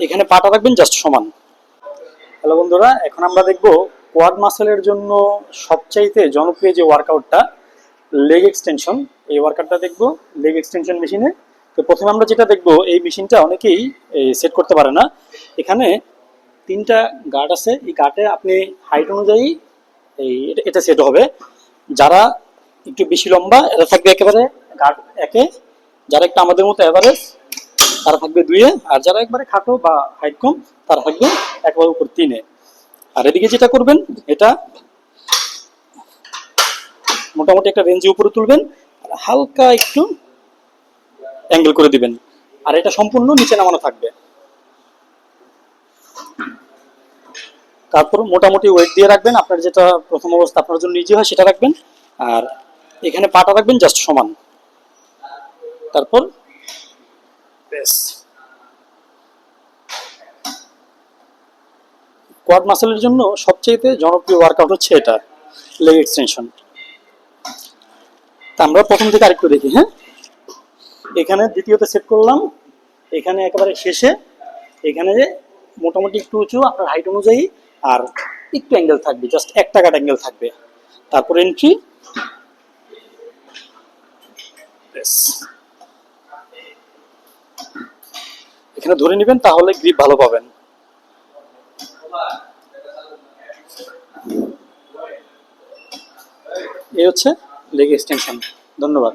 এখানে পাটা রাখবেন জাস্ট সমান। হ্যালো বন্ধুরা, এখন আমরা দেখব কোয়াড মাসেলের জন্য সবচাইতে জনপ্রিয় যে ওয়ার্কআউটটা লেগ এক্সটেনশন। এই ওয়ার্কআউটটা দেখব লেগ এক্সটেনশন মেশিনে। তো প্রথমে আমরা যেটা দেখব, এই মেশিনটা অনেকেই সেট করতে পারে না। এখানে তিনটা গার্ড আছে, এই গার্ডে আপনি হাইট অনুযায়ী এটা সেট হবে। যারা একটু বেশি লম্বা এরা থাকবে একেবারে গার্ড একে, যারা একটু আমাদের মতো এভারেজ তারা থাকবে দুইয়ে, আর যারা একবারে খাটো বা হাইট কম তারা থাকবে একবার উপর তিনে। আর এদিকে যেটা করবেন, এটা মোটামুটি একটা রেঞ্জে উপরে তুলবেন, আর হালকা একটু অ্যাঙ্গেল করে দিবেন, আর এটা সম্পূর্ণ নিচে নামানো থাকবে। তারপর মোটামুটি ওয়েট দিয়ে রাখবেন, আপনার যেটা প্রথম অবস্থা আপনার জন্য ইজি হয় সেটা রাখবেন, আর এখানে পাটা রাখবেন জাস্ট সমান। তারপর ব্যাস। কোয়াড মাসেলের জন্য সবচেয়ে জনপ্রিয় ওয়ার্কআউট হচ্ছে এটা, লেগ এক্সটেনশন। তা আমরা প্রথম থেকে আরেকটু দেখি। হ্যাঁ, এখানে দ্বিতীয়তে সেট করলাম, এখানে একেবারে শেষে এখানে মোটামুটি একটু উঁচু আপনার হাইট অনুযায়ী, আর একটু অ্যাঙ্গেল থাকবে, জাস্ট একটা কাট অ্যাঙ্গেল থাকবে। তারপর এন্ট্রি, এখানে ধরে নেবেন, তাহলে গ্রিপ ভালো পাবেন। এই হচ্ছে লেগ এক্সটেনশন। ধন্যবাদ।